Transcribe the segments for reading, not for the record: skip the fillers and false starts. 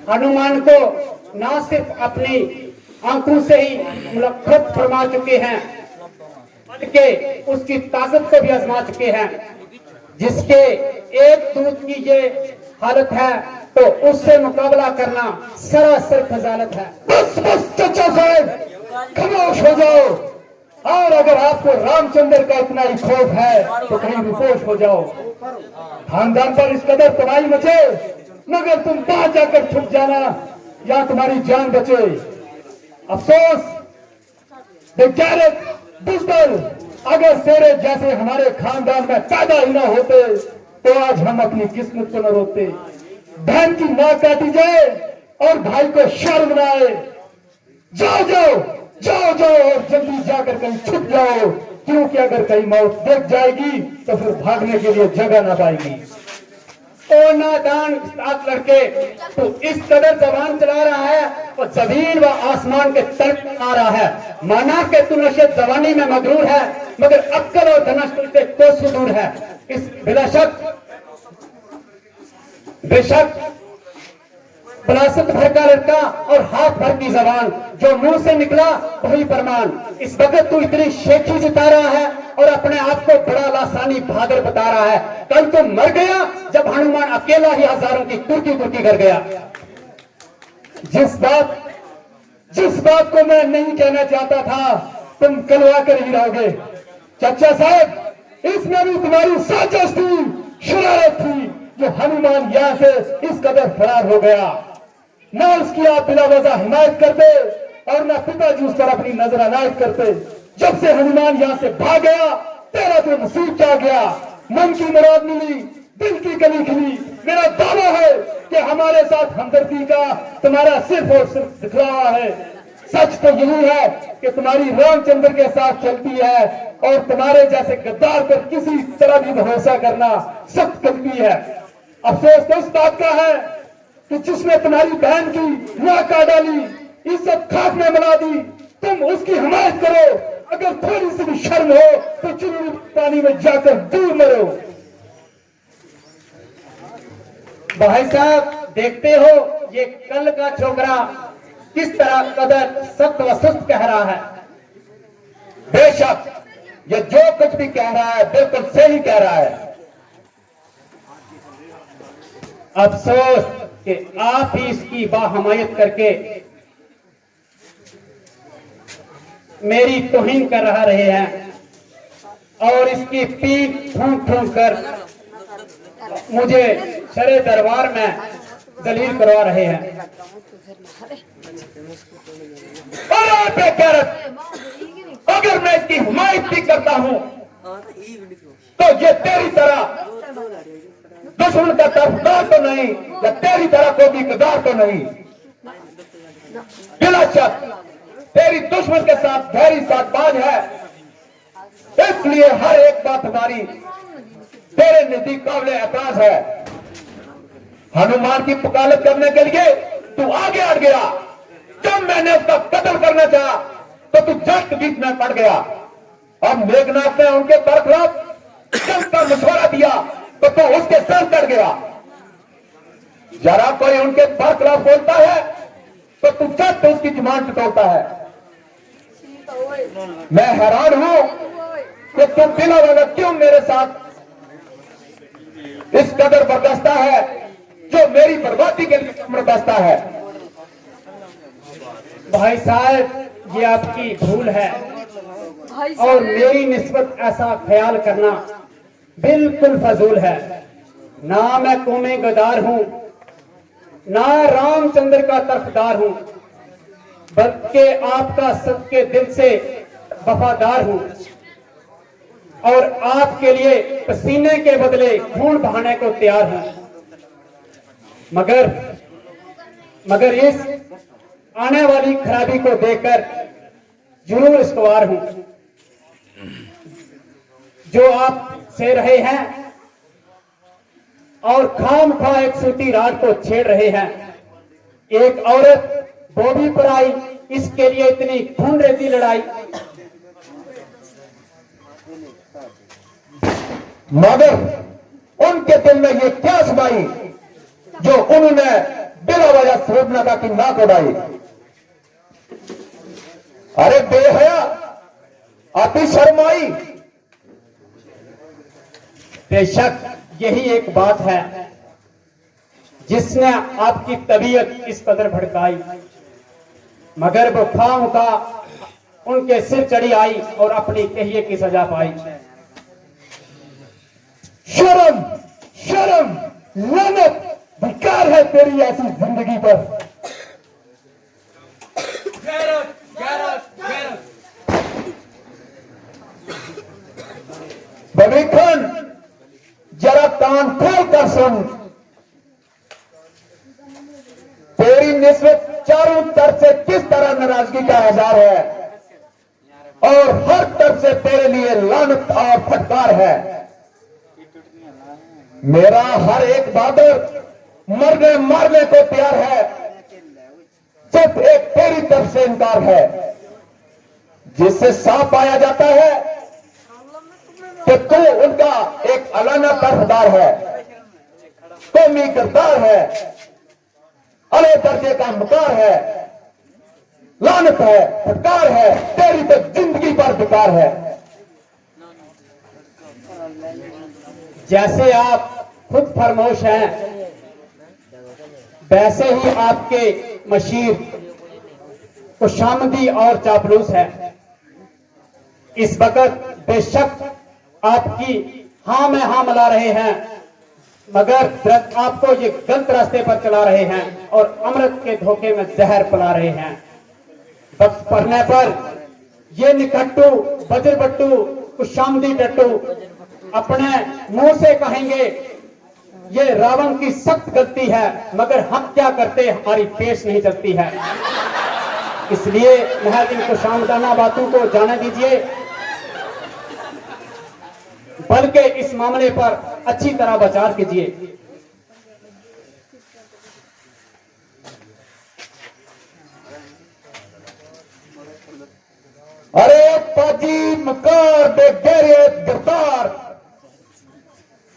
हनुमान को न सिर्फ अपनी आंखों से ही मुलक्कत फरमा चुके हैं, बल्कि उसकी ताकत को भी आजमा चुके हैं। जिसके एक दूत की ये हालत है तो उससे मुकाबला करना सरासर खजालत है। बस बस चचा साहब, खामोश हो जाओ। और अगर आपको रामचंद्र का इतना ही खौफ है तो कहीं बेहोश हो जाओ। खानदान पर इस कदर तबाही मचे, मगर तुम वहां जाकर छुप जाना या तुम्हारी जान बचे। अफसोस, बेचारे दुश्मन, अगर शेरे जैसे हमारे खानदान में पैदा ही ना होते तो आज हम अपनी किस्मत को न रोकते। बहन की नाक काटी जाए और भाई को शर्म न आए। जाओ जाओ जाओ जाओ और जल्दी जाकर कहीं छुप जाओ, क्योंकि अगर कहीं मौत देख जाएगी तो फिर भागने के लिए जगह न पाएगी। ओ नादान सात लड़के, तो इस कदर जबान चला रहा है और जमीन व आसमान के तर्क आ रहा है। माना कि तू नशे जवानी में मगरूर है, मगर अक्ल और धनश तुझसे कोसों दूर है। इस बेशक बलासत भर का लड़का और हाथ भर की जबान, जो मुंह से निकला वही फरमान। इस वक्त तू इतनी शेखी जता रहा है और अपने आप को बड़ा लासानी बहादुर बता रहा है। कल तो मर गया जब हनुमान अकेला ही हजारों की कुर्की कुर्की कर गया। जिस बात को मैं नहीं कहना चाहता था तुम कलवा कर ही रहोगे। चाचा साहब, इसमें भी तुम्हारी साजिश थी, शरारत थी, जो हनुमान यहां से इस कदर फरार हो गया। न उसकी आप बिला वजह हिमायत करते और न पिताजी उस पर अपनी नजर अनायत करते। जब से हनुमान यहां से भाग गया तेरा तो नसीब चाह गया। मन की मुराद मिली, दिल की कली खिली। मेरा दावा है कि हमारे साथ हमदर्दी का तुम्हारा सिर्फ और सिर्फ दिखलावा है। सच तो यही है कि तुम्हारी रामचंद्र के साथ चलती है और तुम्हारे जैसे गद्दार पर किसी तरह भी भरोसा करना सख्त गलती है। अफसोस तो इस बात का है कि जिसने तुम्हारी बहन की नाक काट डाली, इज्जत खाक में मिला दी, तुम उसकी हिमायत करो। अगर थोड़ी सी भी शर्म हो तो चुनरी पानी में जाकर दूर मरो। भाई साहब, देखते हो ये कल का छोकरा किस तरह कदर सख्त व सुस्त कह रहा है। बेशक ये जो कुछ भी कह रहा है बिल्कुल सही कह रहा है। अफसोस कि आप ही इसकी बाहमायत करके मेरी तौहीन कर रहे हैं और इसकी पीठ ठूंक ठूंक कर मुझे शरे दरबार में दलील करवा रहे हैं। अरे बेगैरत, अगर मैं इसकी हिमायत भी करता हूं तो ये तेरी तरह दुश्मन का तरफदार तो नहीं या तेरी तरह को भी कदार तो नहीं। बिला शक तेरी दुश्मन के साथ गहरी साथबाज है, इसलिए हर एक बात हमारी तेरे नजदीक काबिल एतराज है। हनुमान की वकालत करने के लिए तू आगे हट गया। जब मैंने उसका कत्ल करना चाहा तो तू जस्ट बीच में पड़ गया। अब मेघनाथ ने उनके बरखलाफ जंग का मशवरा दिया तो तू उसके सर कट गया। जरा कोई उनके बरखलाफ बोलता है तो तू झट उसकी जुबान टटोलता है। मैं हैरान हूं कि तू बिना वजह क्यों मेरे साथ इस कदर बर्दाश्ता है, जो मेरी बर्बादी के लिए बर्दाश्ता है। भाई साहब, ये आपकी भूल है और मेरी निस्बत ऐसा ख्याल करना बिल्कुल फजूल है। ना मैं कौमे गदार हूं, ना रामचंद्र का तरफदार हूं, बल्कि आपका सबके दिल से वफादार हूं और आपके लिए पसीने के बदले खून बहाने को तैयार हूं। मगर इस आने वाली खराबी को देखकर जरूर इस्तवार हूं जो आप से रहे हैं और खामखा एक सूती रात को छेड़ रहे हैं। एक औरत बोबी पर आई, इसके लिए इतनी खून रेती लड़ाई। मगर उनके दिल में ये क्या समाई जो उन्होंने बिना वजह शोभना की नाक उड़ाई। अरे बेहया, अति शर्माई। बेशक यही एक बात है जिसने आपकी तबीयत इस कदर भड़काई, मगर वो खामखा उनके सिर चढ़ी आई और अपनी कहिए की सजा पाई। शर्म, शर्म, लानत, धिक्कार है तेरी ऐसी जिंदगी पर। बबी खान, जरा कान खोल कर सुन। तेरी निस्बत चारों तरफ से किस तरह नाराजगी का इजहार है और हर तरफ से तेरे लिए लानत और फटकार है। मेरा हर एक बहादुर मरने मारने को तैयार है, सिर्फ एक तेरी तरफ से इनकार है, जिससे साफ पाया जाता है कि तू उनका एक अलाना तरफदार है, कौमी किरदार है, अले दर्जे का मुकार है, लानत है, फटकार है, तेरी तो जिंदगी पर बेकार है। जैसे आप खुद फरमोश हैं, वैसे ही आपके मशीर खुशामदी और चापलूस है। इस वक्त बेशक आपकी हाँ में हाँ मिला रहे हैं, मगर आपको ये गलत रास्ते पर चला रहे हैं और अमृत के धोखे में जहर पिला रहे हैं। वक्त पड़ने पर ये निकट्टू बजरबट्टू खुशामदी टट्टू अपने मुंह से कहेंगे ये रावण की सख्त गलती है, मगर हम क्या करते हमारी पेश नहीं चलती है। इसलिए महज इन खुशामदाना बातों को जाने दीजिए, बल्कि इस मामले पर अच्छी तरह विचार कीजिए। अरे पाजी मकार बेगैर गिरफ्तार,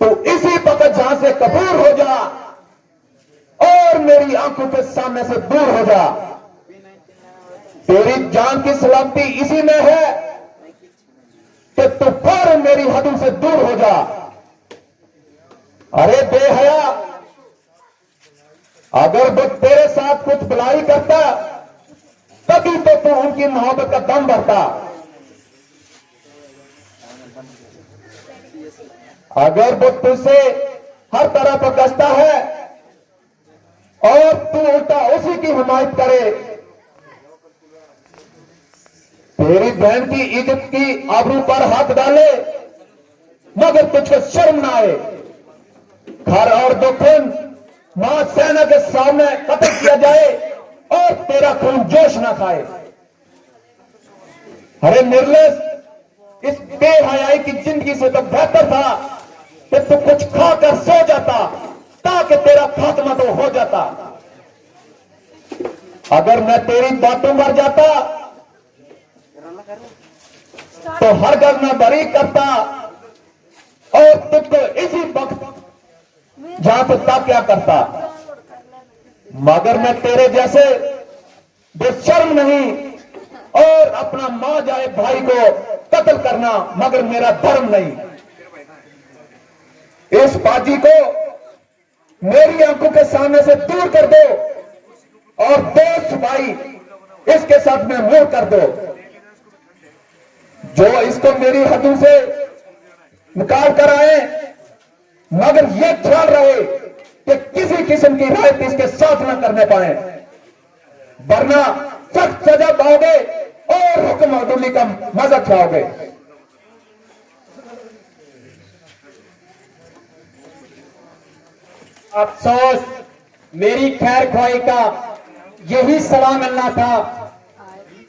तो इसी वक्त जहां से कबूर हो जा और मेरी आंखों के सामने से दूर हो जा। तेरी जान की सलामती इसी में है कि तू फौरन मेरी हदों से दूर हो जा। अरे बेहया, अगर वो तेरे साथ कुछ बुलाई करता तभी तो तू उनकी मोहब्बत का दम भरता। अगर वो तुझसे हर तरह पर कसता है और तू उल्टा उसी की हिमायत करे, तेरी बहन की इज्जत की आबरू पर हाथ डाले मगर तुझको शर्म ना आए, घर और दो खून मां सेना के सामने कत्ल किया जाए और तेरा खून जोश ना खाए। अरे निर्लज, इस बेहयाई की जिंदगी से तो बेहतर था कि तू कुछ खाकर सो जाता ताकि तेरा खात्मा तो हो जाता। अगर मैं तेरी बातों मर जाता तो हर घर में बरी करता और तुझको इसी वक्त जहां तो क्या करता, मगर मैं तेरे जैसे बेशर्म नहीं और अपना मां जाए भाई को कत्ल करना मगर मेरा धर्म नहीं। इस पाजी को मेरी आंखों के सामने से दूर कर दो और दोस्त भाई इसके साथ में मुंह कर दो। जो इसको मेरी हदों से निकाल कर आए, मगर यह ख्याल रहे कि किसी किस्म की रायत इसके साथ न करने पाए, वरना सख्त सजा पाओगे और हुक्म अदुल्ली का मजा खाओगे। अफसोस, मेरी खैर ख्वाही का यही सलाह मिलना था।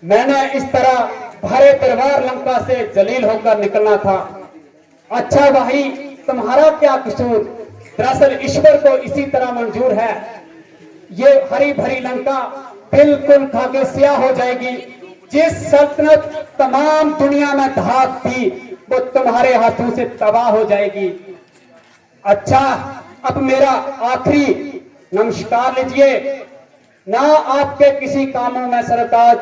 मैंने इस तरह भरे तलवार लंका से जलील होकर निकलना था। अच्छा भाई, तुम्हारा क्या कसूर? दरअसल ईश्वर को इसी तरह मंजूर है। ये हरी भरी लंका बिल्कुल खाके स्याह हो जाएगी। जिस सल्तनत तमाम दुनिया में धाक थी वो तुम्हारे हाथों से तबाह हो जाएगी। अच्छा, अब मेरा आखिरी नमस्कार लीजिए। ना आपके किसी कामों में सरताज